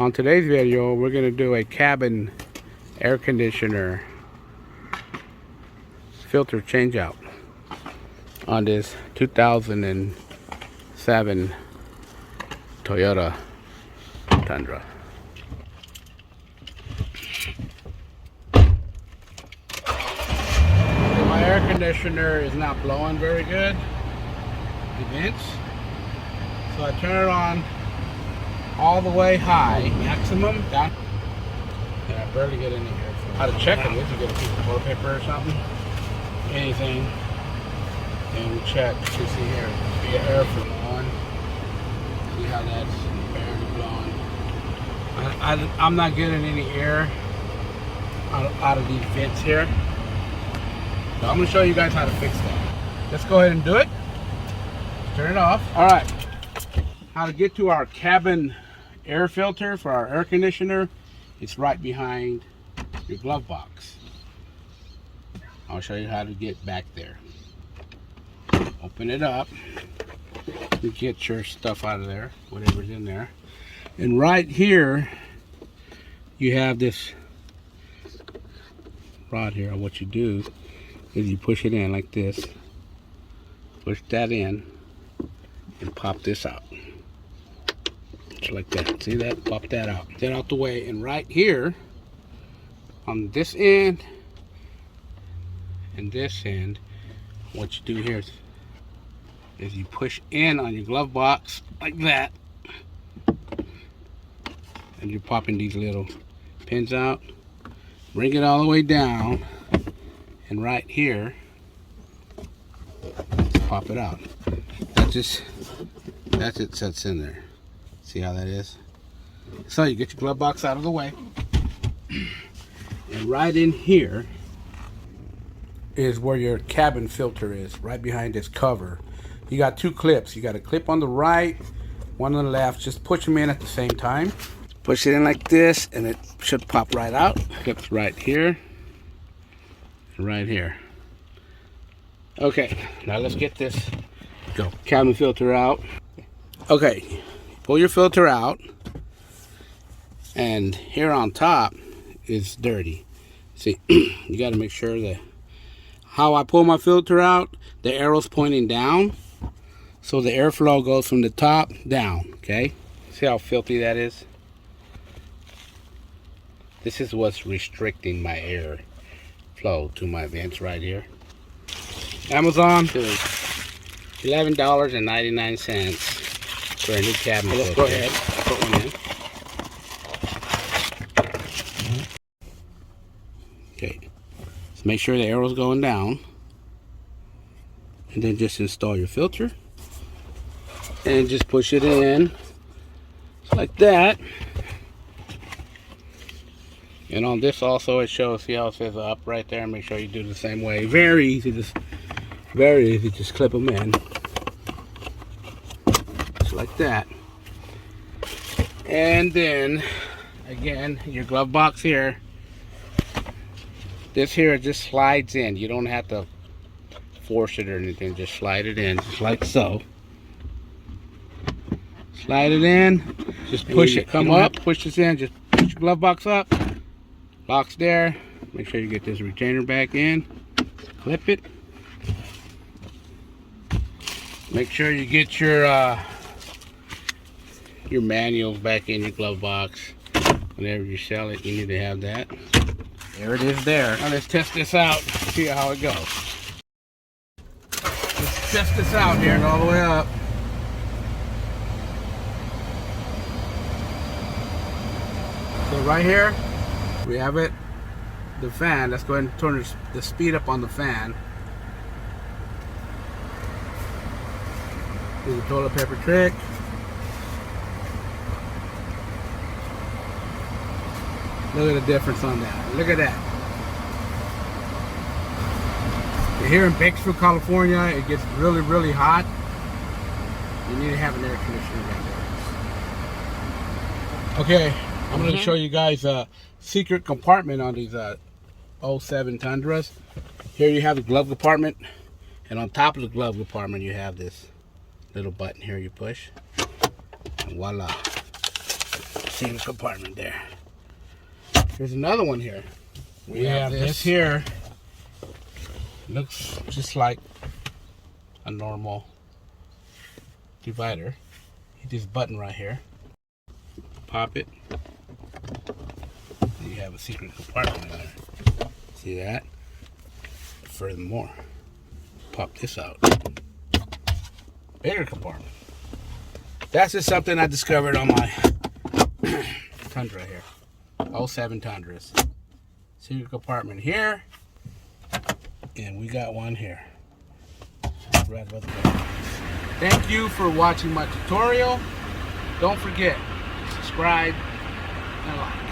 On today's video, we're going to do a cabin air conditioner filter change out on this 2007 Toyota Tundra. My air conditioner is not blowing very good, the vents, so I turn it on all the way high, maximum, down, and I barely get any airflow. How to check it is you get a piece of toilet paper or something, anything, and we check to see here, the airflow on. See how that's barely blowing. I'm not getting any air out of these vents here. So I'm going to show you guys how to fix that. Let's go ahead and do it. Turn it off. All right. How to get to our cabin air filter for our air conditioner. It's right behind your glove box. I'll show you how to get back there. Open it up. You get your stuff out of there, whatever's in there. And right here, you have this rod here. What you do is you push it in like this. Push that in and pop this out. Just like that. See that? Pop that out. Get out the way. And right here, on this end and this end, what you do here is you push in on your glove box like that. And you're popping these little pins out. Bring it all the way down. And right here, pop it out. That's it sets in there. See how that is? So you get your glove box out of the way. And right in here is where your cabin filter is, right behind this cover. You got two clips. You got a clip on the right, one on the left. Just push them in at the same time. Push it in like this and it should pop right out. Clips right here and right here. Okay, now let's get this cabin filter out. Okay, pull your filter out, and here on top is dirty. See, you got to make sure that how I pull my filter out, the arrow's pointing down, so the airflow goes from the top down. Okay, see how filthy that is? This is what's restricting my air flow to my vents right here. Amazon, $11.99 for a new cabin filter. Let's go ahead, put one in. Okay, so make sure the arrow's going down, and then just install your filter, and just push it in like that. And on this also it shows, see how it says up right there. Make sure you do the same way. Very easy, just clip them in. Just like that. And then, again, your glove box here. This here just slides in. You don't have to force it or anything. Just slide it in, just like so. Slide it in. Just push it. Come up, push this in. Just push your glove box up. Box there. Make sure you get this retainer back in. Clip it. Make sure you get your manuals back in your glove box. Whenever you sell it, you need to have that. There it is there. Now let's test this out. See how it goes. Let's test this out here and all the way up. So right here, we have it, the fan. Let's go ahead and turn the speed up on the fan. Do the toilet paper trick. Look at the difference on that. Look at that. Here in Bakersfield, California, it gets really, really hot. You need to have an air conditioner right there. Okay, I'm going to show you guys a secret compartment on these 07 Tundras. Here you have the glove compartment, and on top of the glove compartment you have this little button here you push, and voila. secret compartment there. There's another one here. We have this here. Looks just like a normal divider. Hit this button right here. Pop it. You have a secret compartment in there. See that? Furthermore, pop this out. Bigger compartment. That's just something I discovered on my Tundra here. 07 Tundras. Secret compartment here. And we got one here. Right above the button. Thank you for watching my tutorial. Don't forget, subscribe and like.